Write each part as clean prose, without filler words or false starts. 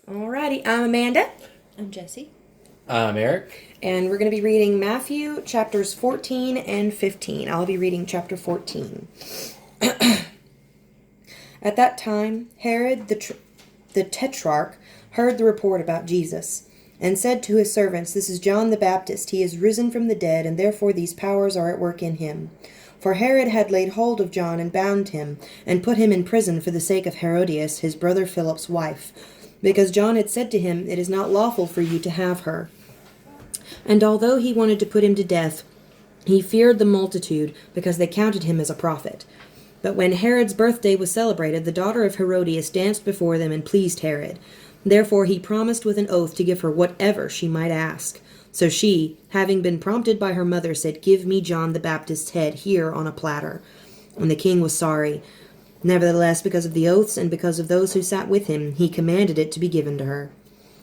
Alrighty, I'm Amanda. I'm Jessie. I'm Eric. And we're going to be reading Matthew chapters 14 and 15. I'll be reading chapter 14. At that time, Herod the Tetrarch heard the report about Jesus, and said to his servants, "This is John the Baptist. He is risen from the dead, and therefore these powers are at work in him." For Herod had laid hold of John and bound him, and put him in prison for the sake of Herodias, his brother Philip's wife, because John had said to him, "It is not lawful for you to have her." And although he wanted to put him to death, he feared the multitude, because they counted him as a prophet. But when Herod's birthday was celebrated, the daughter of Herodias danced before them and pleased Herod. Therefore he promised with an oath to give her whatever she might ask. So she, having been prompted by her mother, said, "Give me John the Baptist's head here on a platter." And the king was sorry. Nevertheless, because of the oaths and because of those who sat with him, he commanded it to be given to her.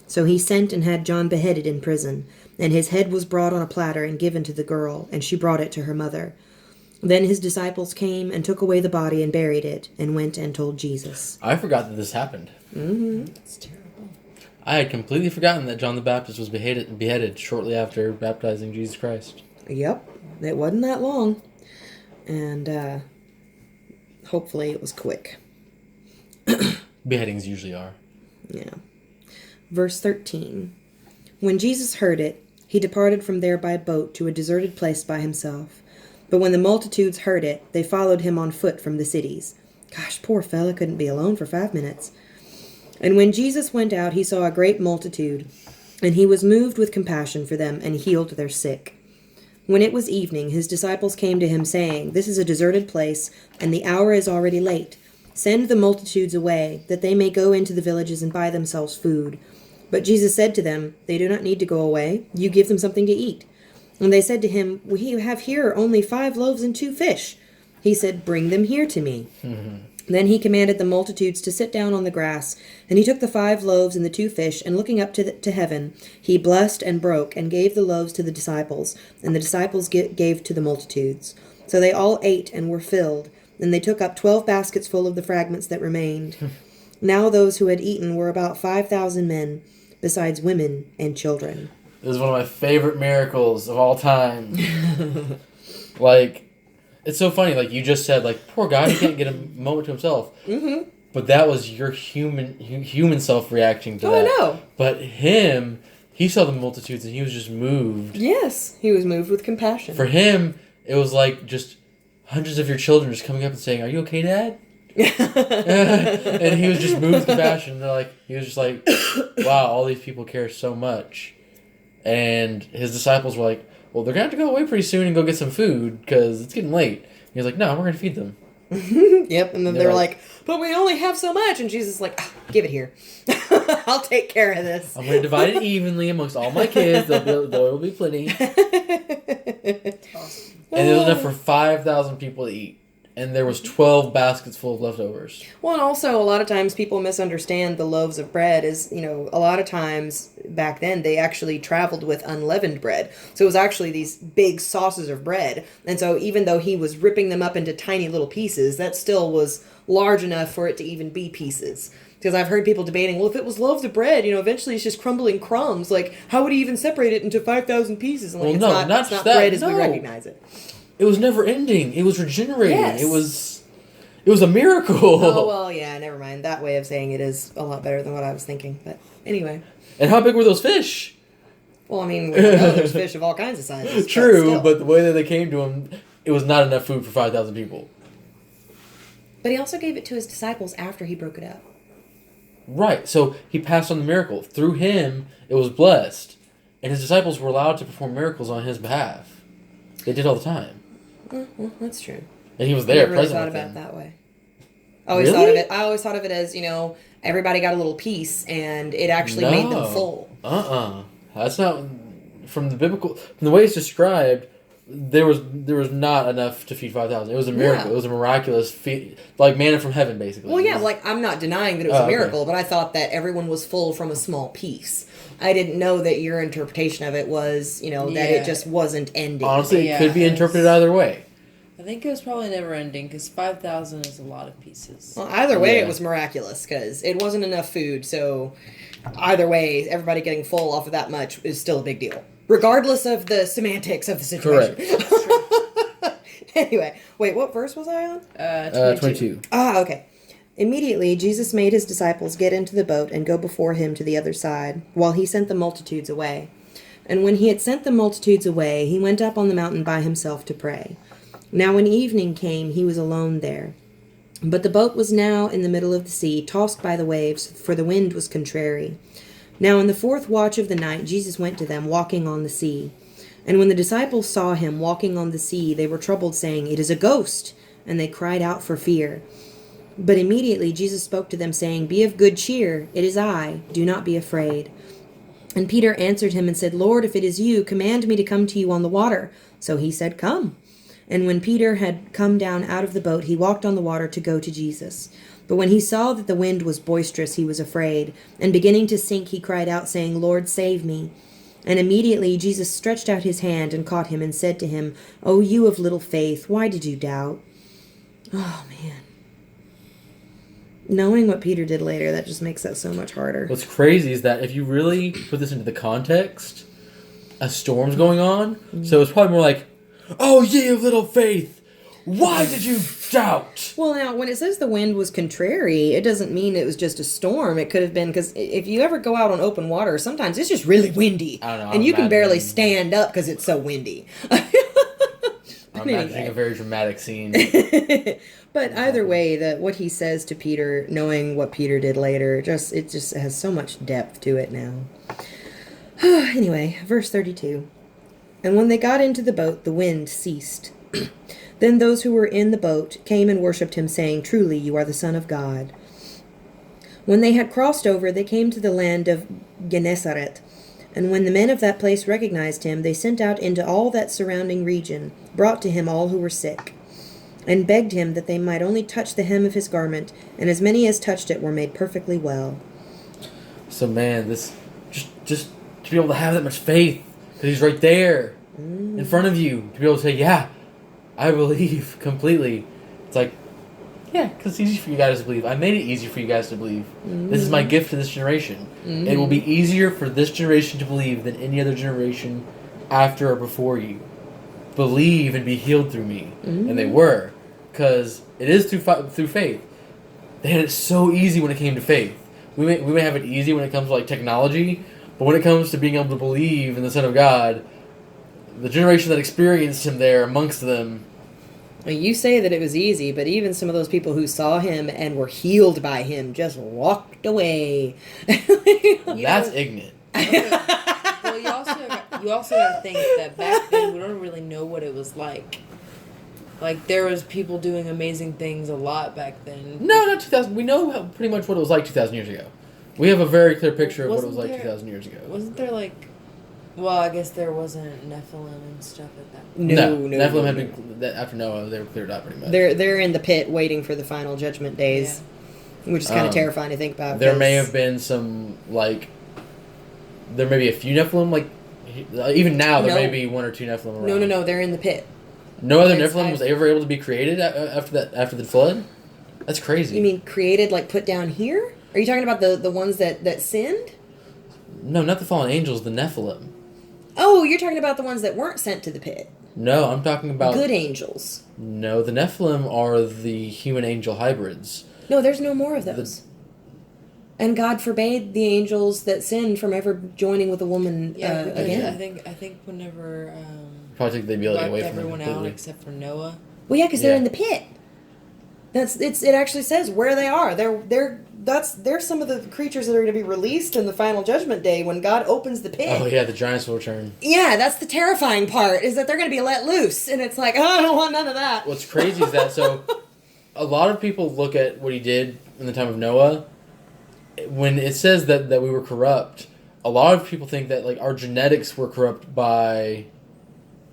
So he sent and had John beheaded in prison. And his head was brought on a platter and given to the girl, and she brought it to her mother. Then his disciples came and took away the body and buried it, and went and told Jesus. I forgot that this happened. It's terrible. I had completely forgotten that John the Baptist was beheaded shortly after baptizing Jesus Christ. Yep, it wasn't that long. And hopefully it was quick. Beheadings usually are. Yeah. Verse 13. When Jesus heard it, he departed from there by boat to a deserted place by himself. But when the multitudes heard it, they followed him on foot from the cities. Gosh, poor fella couldn't be alone for 5 minutes. And when Jesus went out, he saw a great multitude, and he was moved with compassion for them, and healed their sick. When it was evening, his disciples came to him, saying, "This is a deserted place, and the hour is already late. Send the multitudes away, that they may go into the villages and buy themselves food." But Jesus said to them, "They do not need to go away. You give them something to eat." And they said to him, "We have here only 5 loaves and 2 fish." He said, "Bring them here to me." Then he commanded the multitudes to sit down on the grass, and he took the 5 loaves and the 2 fish, and looking up to heaven, he blessed and broke, and gave the loaves to the disciples, and the disciples gave to the multitudes. So they all ate and were filled, and they took up 12 baskets full of the fragments that remained. Now those who had eaten were about 5,000 men, besides women and children. This is one of my favorite miracles of all time. Like, it's so funny. Like, you just said, like, poor guy, he can't get a moment to himself. Mm-hmm. But that was your human self reacting to that. I know. But him, he saw the multitudes and he was just moved. Yes, he was moved with compassion. For him, it was like just hundreds of your children just coming up and saying, "Are you okay, Dad?" And he was just moved with compassion. He was just like, wow, all these people care so much. And his disciples were like, "Well, they're going to have to go away pretty soon and go get some food because it's getting late." And he was like, "No, we're going to feed them." Yep, and then they're like, "But we only have so much." And Jesus is like, "Give it here. I'll take care of this. I'm going to divide it evenly amongst all my kids. There will be plenty. Awesome. And there was enough for 5,000 people to eat. And there was 12 baskets full of leftovers. Well, and also a lot of times people misunderstand the loaves of bread is, a lot of times back then they actually traveled with unleavened bread. So it was actually these big saucers of bread. And so even though he was ripping them up into tiny little pieces, that still was large enough for it to even be pieces. Because I've heard people debating, well, if it was loaves of bread, eventually it's just crumbling crumbs. Like, how would he even separate it into 5,000 pieces? And like, Well, it's not bread as we recognize it. It was never ending. It was regenerating. Yes. It was a miracle. Oh, well, yeah, never mind. That way of saying it is a lot better than what I was thinking. But anyway. And how big were those fish? Well, I mean, we know there's fish of all kinds of sizes. True, but the way that they came to him, it was not enough food for 5,000 people. But he also gave it to his disciples after he broke it up. Right, so he passed on the miracle. Through him, it was blessed. And his disciples were allowed to perform miracles on his behalf. They did all the time. Well, that's true. And he was there, I never really present thought with about it them. that way. I always thought of it as, everybody got a little piece, and it actually made them full. That's not from the way it's described. There was not enough to feed 5,000. It was a miracle. Yeah. It was a miraculous feed, like manna from heaven, basically. Well, yeah, I'm not denying that it was a miracle, but I thought that everyone was full from a small piece. I didn't know that your interpretation of it was, that it just wasn't ending. Honestly, it could be interpreted either way. I think it was probably never ending because 5,000 is a lot of pieces. Well, either way, it was miraculous because it wasn't enough food, so either way, everybody getting full off of that much is still a big deal, regardless of the semantics of the situation. Correct. Anyway, wait, what verse was I on? 22. Ah, okay. Immediately, Jesus made his disciples get into the boat and go before him to the other side, while he sent the multitudes away. And when he had sent the multitudes away, he went up on the mountain by himself to pray. Now when evening came, he was alone there. But the boat was now in the middle of the sea, tossed by the waves, for the wind was contrary. Now in the 4th watch of the night, Jesus went to them, walking on the sea. And when the disciples saw him walking on the sea, they were troubled, saying, "It is a ghost!" And they cried out for fear. But immediately Jesus spoke to them, saying, "Be of good cheer, it is I, do not be afraid." And Peter answered him and said, "Lord, if it is you, command me to come to you on the water." So he said, "Come." And when Peter had come down out of the boat, he walked on the water to go to Jesus. But when he saw that the wind was boisterous, he was afraid. And beginning to sink, he cried out, saying, "Lord, save me." And immediately Jesus stretched out his hand and caught him and said to him, "O you of little faith, why did you doubt?" Oh, man. Knowing what Peter did later, that just makes that so much harder. What's crazy is that if you really put this into the context, a storm's going on, so it's probably more like, "Oh, ye of little faith, why did you doubt?" Well, now, when it says the wind was contrary, it doesn't mean it was just a storm. It could have been, because if you ever go out on open water, sometimes it's just really windy. I don't know, and you can barely imagining- stand up because it's so windy. I'm imagining a very dramatic scene. But either way, what he says to Peter, knowing what Peter did later, it just has so much depth to it now. Anyway, verse 32. And when they got into the boat, the wind ceased. Then those who were in the boat came and worshipped him, saying, "Truly, you are the Son of God." When they had crossed over, they came to the land of Gennesaret. And when the men of that place recognized him, they sent out into all that surrounding region, brought to him all who were sick, and begged him that they might only touch the hem of his garment, and as many as touched it were made perfectly well. So man, this just to be able to have that much faith, because he's right there in front of you, to be able to say, "Yeah, I believe completely." It's like, yeah, because it's easy for you guys to believe. I made it easy for you guys to believe. This is my gift to this generation. It will be easier for this generation to believe than any other generation after or before you. Believe and be healed through me. And they were. Because it is through faith. They had it so easy when it came to faith. We may have it easy when it comes to like technology, but when it comes to being able to believe in the Son of God, the generation that experienced him there amongst them. You say that it was easy, but even some of those people who saw him and were healed by him just walked away. That's ignorant. Well, you also got to think that back then we don't really know what it was like. Like, there was people doing amazing things a lot back then. No, not 2000. We know pretty much what it was like 2,000 years ago. We have a very clear picture of what it was like Wasn't 2,000 years ago. Wasn't there like... Well, I guess there wasn't Nephilim and stuff at that point. No. Nephilim had been, after Noah, they were cleared out pretty much. They're in the pit waiting for the final judgment days, which is kind of terrifying to think about. There may have been some, like... There may be a few Nephilim, like... Even now, there may be one or two Nephilim around. No, they're in the pit. No other Nephilim was ever able to be created after the flood? That's crazy. You mean created, like put down here? Are you talking about the ones that sinned? No, not the fallen angels, the Nephilim. Oh, you're talking about the ones that weren't sent to the pit. No, I'm talking about... Good angels. No, the Nephilim are the human-angel hybrids. No, there's no more of those. And God forbade the angels that sinned from ever joining with a woman again. I think whenever Probably take the ability wiped away from everyone them out completely. except for Noah. Well, yeah, because they're in the pit. It actually says where they are. They're some of the creatures that are going to be released in the final judgment day when God opens the pit. Oh yeah, the giants will return. Yeah, that's the terrifying part, is that they're going to be let loose, and it's like, oh, I don't want none of that. What's crazy is that, so, a lot of people look at what he did in the time of Noah. When it says that we were corrupt, a lot of people think that like our genetics were corrupt by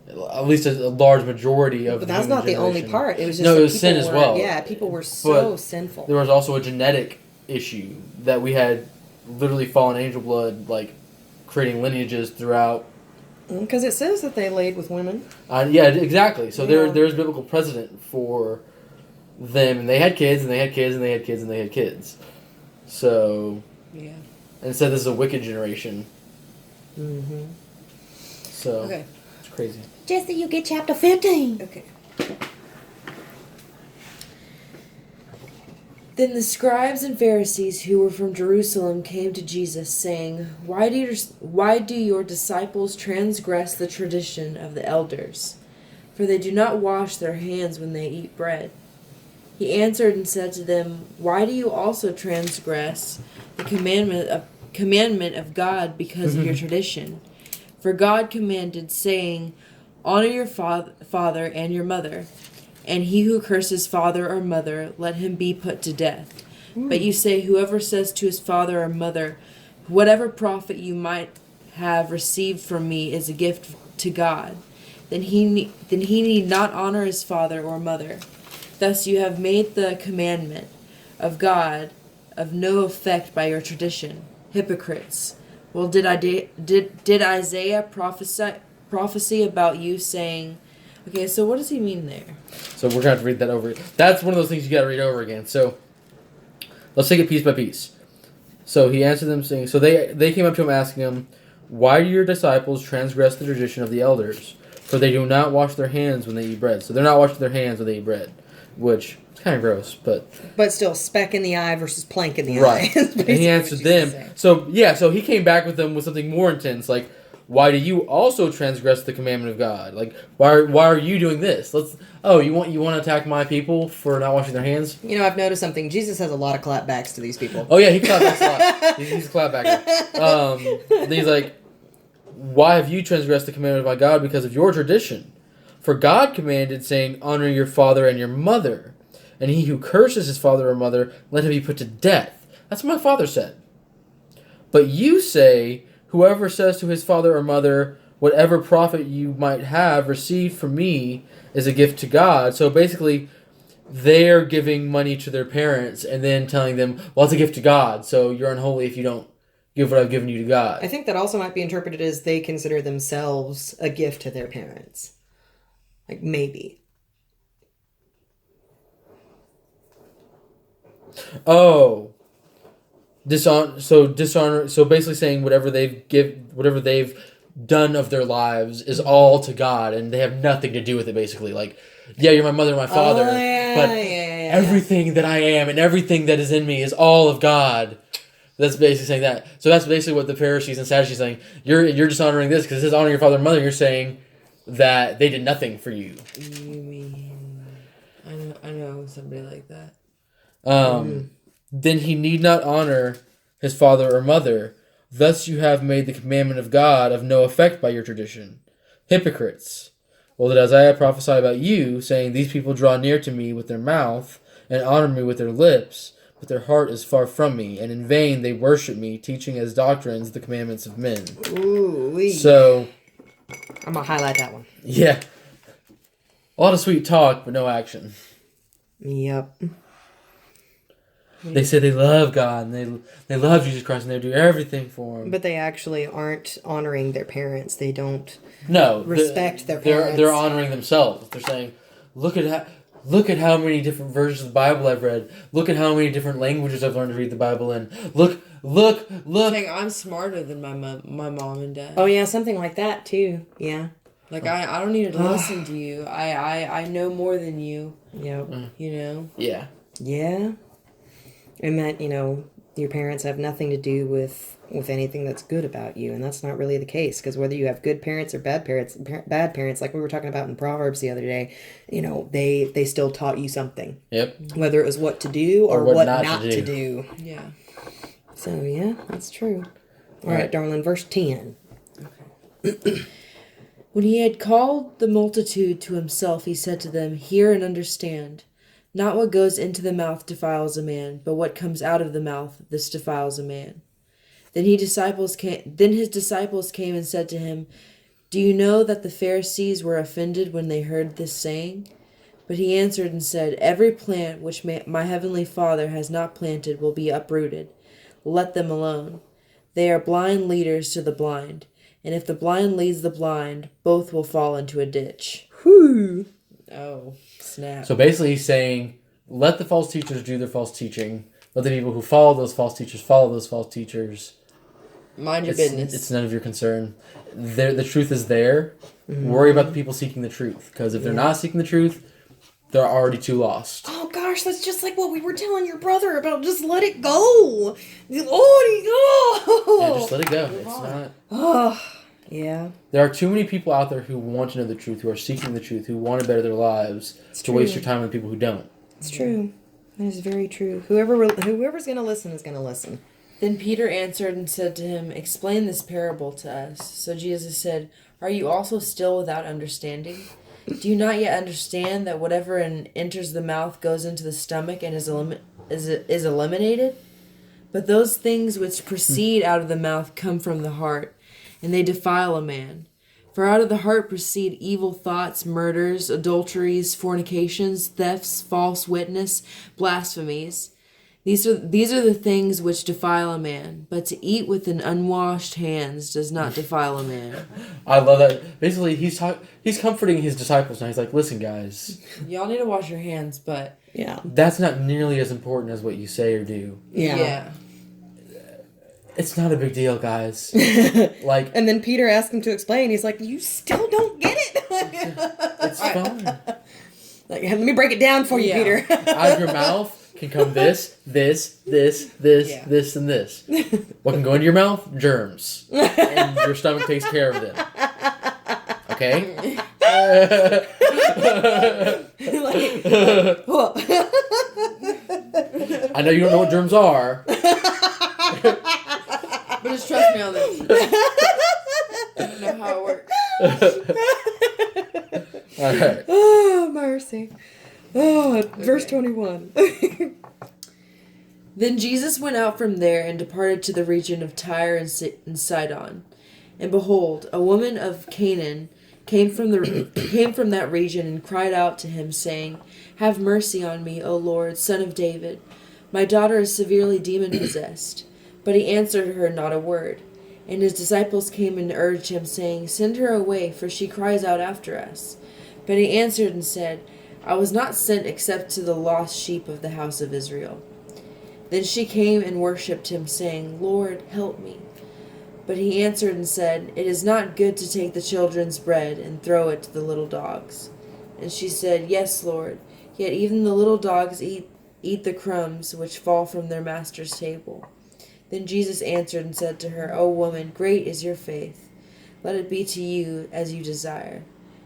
at least a large majority of. But that's not the only part. It was just no, that it was sin as well. Yeah, people were so sinful. There was also a genetic issue that we had literally fallen angel blood, like creating lineages throughout. Because it says that they laid with women. Yeah, exactly. So there's biblical precedent for them, and they had kids, and they had kids, and they had kids, and they had kids. So yeah, and said this is a wicked generation. Mm-hmm. So Okay. it's crazy. Jesse, you get chapter 15. Okay. Then the scribes and Pharisees who were from Jerusalem came to Jesus, saying, Why do your disciples transgress the tradition of the elders? For they do not wash their hands when they eat bread. He answered and said to them, Why do you also transgress the commandment of God because of your tradition? For God commanded, saying, Honor your father and your mother, and he who curses father or mother, let him be put to death. But you say, whoever says to his father or mother, whatever profit you might have received from me is a gift to God, then he need not honor his father or mother. Thus you have made the commandment of God of no effect by your tradition. Hypocrites! Well, did Isaiah prophesy about you, saying, okay, so what does he mean there? So we're going to have to read that over. That's one of those things you got to read over again. So let's take it piece by piece. So he answered them saying, so they came up to him asking him, why do your disciples transgress the tradition of the elders? For they do not wash their hands when they eat bread. So they're not washing their hands when they eat bread, which is kind of gross, but still, speck in the eye versus plank in the right. eye. And he answered them. So he came back with them with something more intense, like, why do you also transgress the commandment of God? Like, why are you doing this? You want to attack my people for not washing their hands? You know, I've noticed something. Jesus has a lot of clapbacks to these people. Oh yeah, he clapbacks a lot. He's a clapbacker. Then he's like, why have you transgressed the commandment of my God because of your tradition? For God commanded, saying, honor your father and your mother, and he who curses his father or mother, let him be put to death. That's what my father said. But you say, whoever says to his father or mother, whatever profit you might have received from me is a gift to God. So basically, they're giving money to their parents and then telling them, well, it's a gift to God, so you're unholy if you don't give what I've given you to God. I think that also might be interpreted as they consider themselves a gift to their parents. Like, maybe. Oh. Dishonor. So basically saying whatever they've done of their lives is all to God, and they have nothing to do with it. Basically, like, yeah, you're my mother and my father, but everything that I am and everything that is in me is all of God. That's basically saying that. So that's basically what the Pharisees and Sadducees are saying. You're dishonoring this because it says honor your father and mother. You're saying that they did nothing for you. You mean I know somebody like that. Then he need not honor his father or mother. Thus you have made the commandment of God of no effect by your tradition. Hypocrites! Well, did Isaiah prophesy about you, saying, these people draw near to me with their mouth, and honor me with their lips, but their heart is far from me, and in vain they worship me, teaching as doctrines the commandments of men. Ooh-wee. So, I'm going to highlight that one. Yeah. A lot of sweet talk, but no action. Yep. They say they love God, and they love Jesus Christ, and they do everything for him. But they actually aren't honoring their parents. They don't respect their parents. They're honoring themselves. They're saying, look at how many different versions of the Bible I've read. Look at how many different languages I've learned to read the Bible in. Look. Saying I'm smarter than my mom and dad. Oh yeah, something like that too. Yeah. Like I don't need to listen to you. I know more than you. Yep. You know. Yeah. Yeah. And that, your parents have nothing to do with anything that's good about you, and that's not really the case, because whether you have good parents or bad parents, like we were talking about in Proverbs the other day, they still taught you something. Yep. Whether it was what to do or what not to do. Yeah. So yeah, that's true. All right, darling, verse 10. Okay. When he had called the multitude to himself, he said to them, "Hear and understand. Not what goes into the mouth defiles a man, but what comes out of the mouth, this defiles a man." Then his disciples came and said to him, "Do you know that the Pharisees were offended when they heard this saying?" But he answered and said, "Every plant which my heavenly Father has not planted will be uprooted. Let them alone. They are blind leaders to the blind, and if the blind leads the blind, both will fall into a ditch." Whew. Oh, snap. So basically he's saying, let the false teachers do their false teaching. Let the people who follow those false teachers follow those false teachers. Mind your business. It's none of your concern. The truth is there. Worry about the people seeking the truth. Because if they're not seeking the truth, they're already too lost. Oh gosh, that's just like what we were telling your brother about. Just let it go. Let it go. Yeah, just let it go. It's not. Oh, yeah. There are too many people out there who want to know the truth, who are seeking the truth, who want to better their lives, to waste your time with people who don't. It's true. That is very true. Whoever's going to listen is going to listen. Then Peter answered and said to him, "Explain this parable to us." So Jesus said, "Are you also still without understanding? Do you not yet understand that whatever enters the mouth goes into the stomach and is eliminated? But those things which proceed out of the mouth come from the heart, and they defile a man. For out of the heart proceed evil thoughts, murders, adulteries, fornications, thefts, false witness, blasphemies. These are the things which defile a man, but to eat with an unwashed hands does not defile a man." I love that. Basically, he's comforting his disciples now. He's like, listen, guys. Y'all need to wash your hands, but... Yeah. That's not nearly as important as what you say or do. Yeah. It's not a big deal, guys. And then Peter asked him to explain. He's like, you still don't get it? It's fine. Like, let me break it down for you, Peter. Out of your mouth can come this, and this. What can go into your mouth? Germs. And your stomach takes care of them. Okay? I know you don't know what germs are. But just trust me on this. I don't know how it works. Alright. Oh, mercy. Oh, verse 21. Then Jesus went out from there and departed to the region of Tyre and Sidon. And behold, a woman of Canaan came from that region and cried out to him, saying, "Have mercy on me, O Lord, Son of David. My daughter is severely demon-possessed." But he answered her not a word. And his disciples came and urged him, saying, "Send her away, for she cries out after us." But he answered and said, "I was not sent except to the lost sheep of the house of Israel." Then she came and worshipped him, saying, "Lord, help me." But he answered and said, "It is not good to take the children's bread and throw it to the little dogs." And she said, "Yes, Lord, yet even the little dogs eat the crumbs which fall from their master's table." Then Jesus answered and said to her, "O woman, great is your faith. Let it be to you as you desire."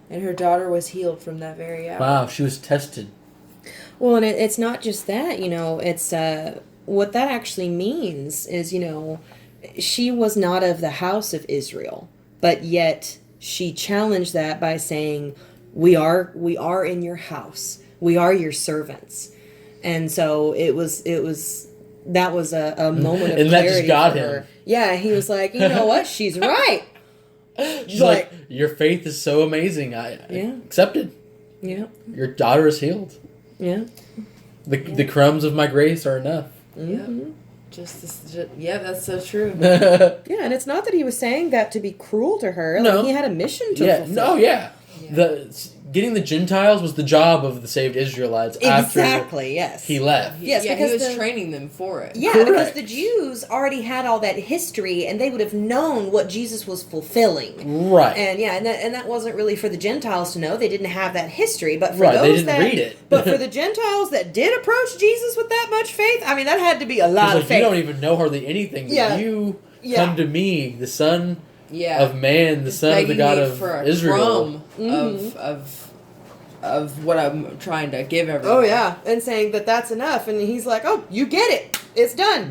And her daughter was healed from that very hour. Wow, she was tested. Well, and it's not just that, it's what that actually means is, she was not of the house of Israel, but yet she challenged that by saying, we are in your house. We are your servants. And so that was a moment of and clarity that just got for him. her. Yeah, he was like, you know what? She's right. She's like, your faith is so amazing. I accepted. Yeah. Your daughter is healed. Yeah. The crumbs of my grace are enough. Mm-hmm. That's so true. Yeah, and it's not that he was saying that to be cruel to her. No. Like, he had a mission to fulfill. No, yeah. Getting the Gentiles was the job of the saved Israelites Exactly, after he left. Yes, yeah, because he was training them for it. Yeah, Correct. because the Jews already had all that history, and they would have known what Jesus was fulfilling. Right. And that wasn't really for the Gentiles to know. They didn't have that history. But for they those didn't read it. But for the Gentiles that did approach Jesus with that much faith, I mean, that had to be a lot of faith. You don't even know hardly anything. But you come to me, the Son of Man, the Son of the God of Israel. Of what I'm trying to give everyone. Oh yeah, and saying that that's enough, and he's like, "Oh, you get it. It's done."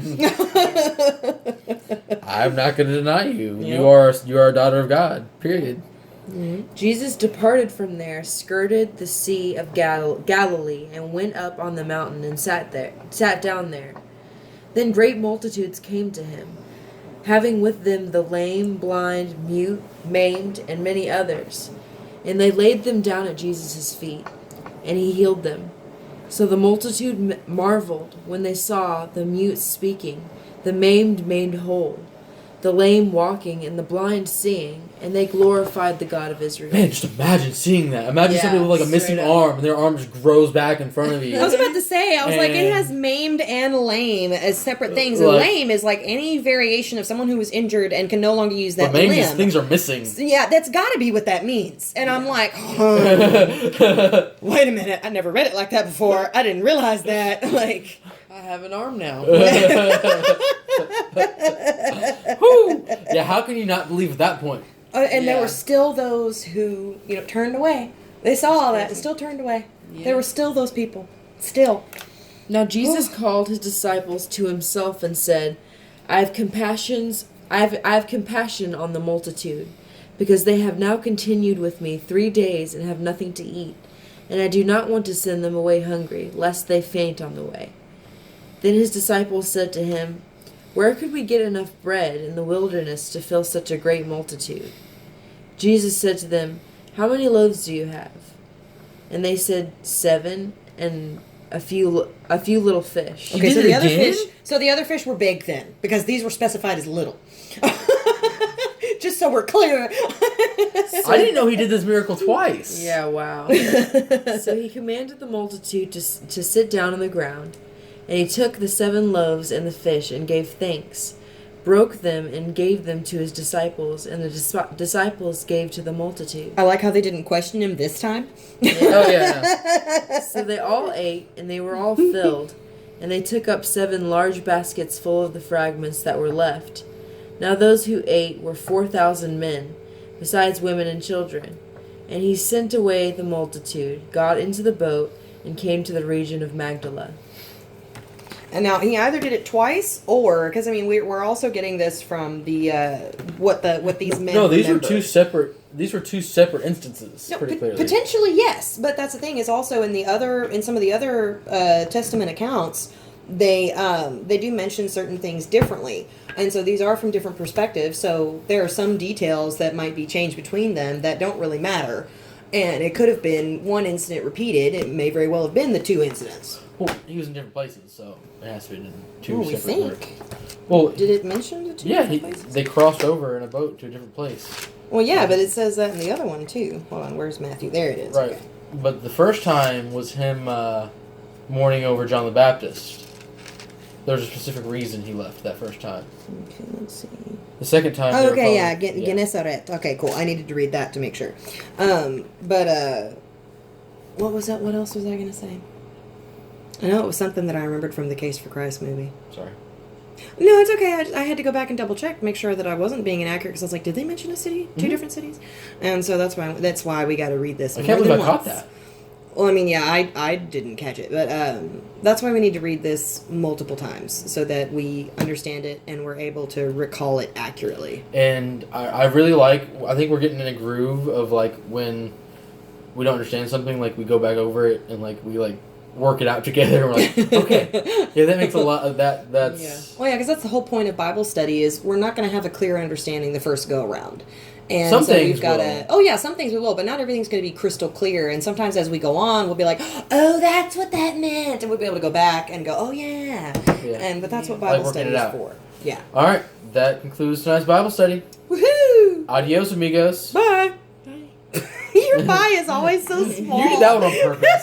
I'm not going to deny you. Yep. You are a daughter of God. Period. Mm-hmm. Jesus departed from there, skirted the Sea of Galilee, and went up on the mountain and sat down there. Then great multitudes came to him, having with them the lame, blind, mute, maimed, and many others. And they laid them down at Jesus' feet, and he healed them. So the multitude marveled when they saw the mute speaking, the maimed made whole, the lame walking, and the blind seeing, and they glorified the God of Israel. Man, just imagine seeing that. Imagine Yeah, somebody with like a missing straight up. arm, and their arm just grows back in front of you. I was about to say, I was like, it And- has maimed and lame as separate things. And Like- lame is like any variation of someone who was injured and can no longer use that But maybe limb. these things are missing. Yeah, that's got to be what that means. And I'm like, wait a minute, I never read it like that before. I didn't realize that. Like, I have an arm now. Whew. Yeah, how can you not believe at that point? and there Yeah. were still those who, turned away. They saw all that and still turned away. Yeah. There were still those people. Still. Now Jesus called his disciples to himself and said, I have compassion on the multitude, because they have now continued with me 3 days and have nothing to eat, and I do not want to send them away hungry, lest they faint on the way. Then his disciples said to him, Where could we get enough bread in the wilderness to fill such a great multitude? Jesus said to them, How many loaves do you have? And they said, 7, and a few little fish. Okay, did so it the other again? fish. So the other fish were big then, because these were specified as little. Just so we're clear. I didn't know he did this miracle twice. Yeah, wow. So he commanded the multitude to sit down on the ground, and he took the 7 loaves and the fish and gave thanks, broke them and gave them to his disciples, and the disciples gave to the multitude. I like how they didn't question him this time. Oh yeah. So they all ate, and they were all filled, and they took up 7 large baskets full of the fragments that were left. Now those who ate were 4,000 men, besides women and children. And he sent away the multitude, got into the boat, and came to the region of Magdala. And now he either did it twice, or because we're also getting this from the what these men. No, these were remembered. two separate. These were two separate instances. No, Pretty clearly. potentially yes, but that's the thing is also in some of the other Testament accounts, they do mention certain things differently, and so these are from different perspectives. So there are some details that might be changed between them that don't really matter, and it could have been one incident repeated. It may very well have been the 2 incidents. Well, he was in different places, so it has to be in two Ooh, we separate. think. Well, Did it mention the 2 yeah, different places? they crossed over in a boat to a different place. Well, yeah, but it says that in the other one too. Hold on, where's Matthew? There it is. Right. Okay. But the first time was him mourning over John the Baptist. There's a specific reason he left that first time. Okay, let's see. The second time. they Oh, were okay, yeah, probably- Gennesaret. Okay, cool. I needed to read that to make sure. But what was that? What else was I gonna say? I know it was something that I remembered from the Case for Christ movie. Sorry. No, it's okay. I had to go back and double check, make sure that I wasn't being inaccurate, because I was like, did they mention a city? 2 different cities? And so that's why we got to read this. I can't more believe I than caught once. that. Well, I didn't catch it, but that's why we need to read this multiple times so that we understand it and we're able to recall it accurately. And I really I think we're getting in a groove of like when we don't understand something, like we go back over it and like we like work it out together. And we're like, okay, yeah, that makes a lot of that. That's Yeah. Well, yeah, because that's the whole point of Bible study is we're not going to have a clear understanding the first go around. And Some so things we've got to. Oh yeah, some things we will, but not everything's going to be crystal clear. And sometimes as we go on, we'll be like, "Oh, that's what that meant," and we'll be able to go back and go, "Oh yeah." Yeah. But that's what Like Bible working study it is out. for. Yeah. All right. That concludes tonight's Bible study. Woohoo! Adios, amigos. Bye. Your bye is always so small. You did that one on purpose.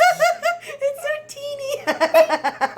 It's so teeny.